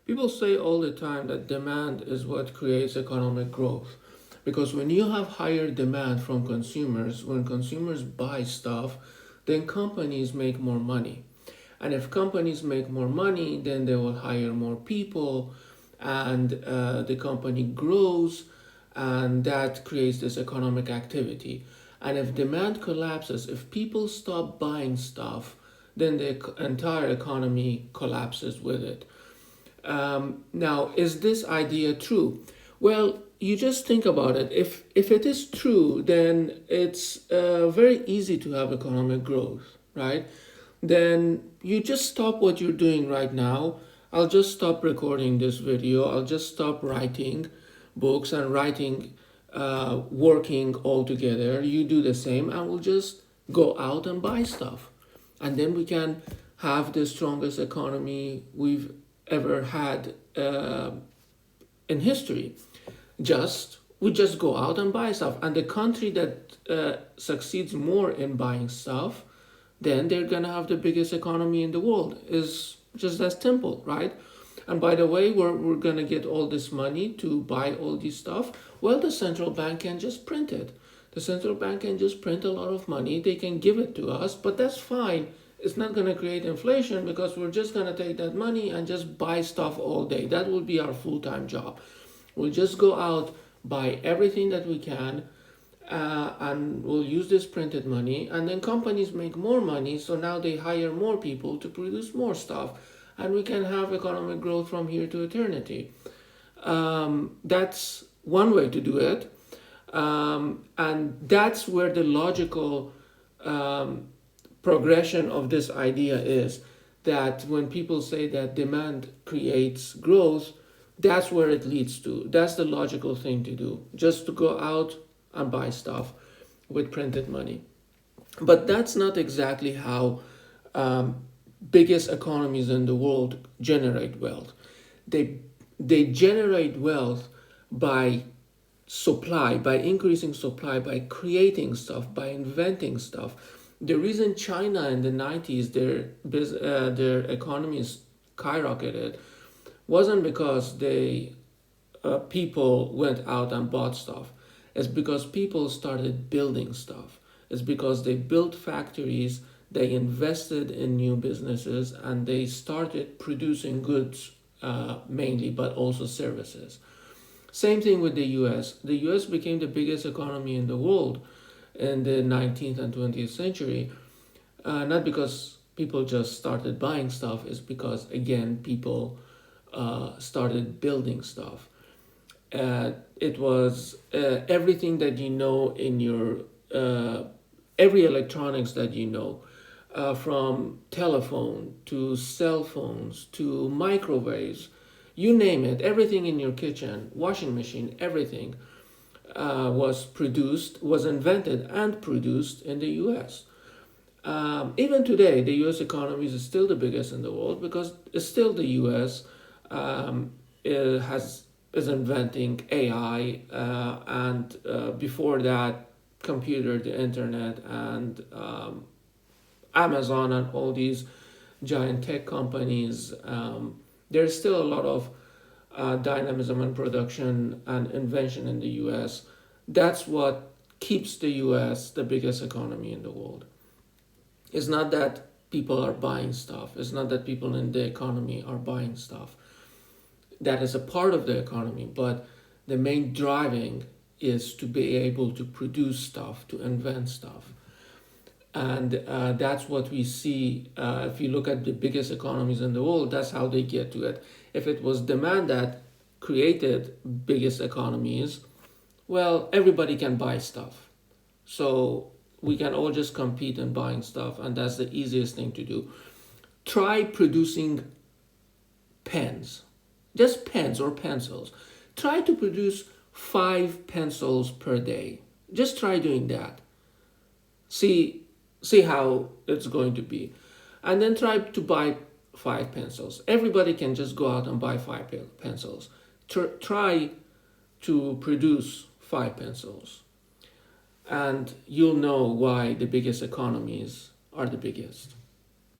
People say all the time that demand is what creates economic growth. Because when you have higher demand from consumers, when consumers buy stuff, then companies make more money. And if companies make more money, then they will hire more people, and the company grows, and that creates this economic activity. And if demand collapses, if people stop buying stuff, then the entire economy collapses with it. Now, is this idea true? Well, you just think about it. If it is true, then it's very easy to have economic growth, right? Then you just stop what you're doing right now. I'll just stop recording this video. I'll just stop writing books and working all together. You do the same, and we'll just go out and buy stuff. And then we can have the strongest economy we've ever had in history. We just go out and buy stuff, and the country that succeeds more in buying stuff, then they're gonna have the biggest economy in the world. Is just that simple, right? And by the way, we're gonna get all this money to buy all this stuff. Well, the central bank can just print it. The central bank can just print a lot of money. They can give it to us, but that's fine. It's not going to create inflation because we're just going to take that money and just buy stuff all day. That will be our full-time job. We'll just go out, buy everything that we can, and we'll use this printed money. And then companies make more money, so now they hire more people to produce more stuff. And we can have economic growth from here to eternity. That's one way to do it. And that's where the logical progression of this idea is, that when people say that demand creates growth, that's where it leads to. That's the logical thing to do, just to go out and buy stuff with printed money. But that's not exactly how biggest economies in the world generate wealth. They generate wealth by supply, by increasing supply, by creating stuff, by inventing stuff. The reason China in the 90s, their economies skyrocketed wasn't because people went out and bought stuff. It's because people started building stuff. It's because they built factories, they invested in new businesses, and they started producing goods mainly, but also services. Same thing with the US. The US became the biggest economy in the world in the 19th and 20th century, not because people just started buying stuff, it's because, again, people started building stuff. It was everything that you know in your, every electronics that you know, from telephone to cell phones to microwaves, you name it, everything in your kitchen, washing machine, everything was invented and produced in the US. Even today, the US economy is still the biggest in the world because it's still the US is inventing AI, and before that, computer, the internet, and Amazon, and all these giant tech companies. There's still a lot of dynamism and production and invention in the US. That's what keeps the US the biggest economy in the world. It's not that people are buying stuff. It's not that people in the economy are buying stuff. That is a part of the economy, but the main driving is to be able to produce stuff, to invent stuff. And that's what we see. If you look at the biggest economies in the world, that's how they get to it. If it was demand that created biggest economies, well, everybody can buy stuff. So we can all just compete in buying stuff, and that's the easiest thing to do. Try producing pens, just pens or pencils. Try to produce 5 pencils per day. Just try doing that. See how it's going to be. And then try to buy 5 pencils. Everybody can just go out and buy 5 pencils. Try to produce 5 pencils. And you'll know why the biggest economies are the biggest.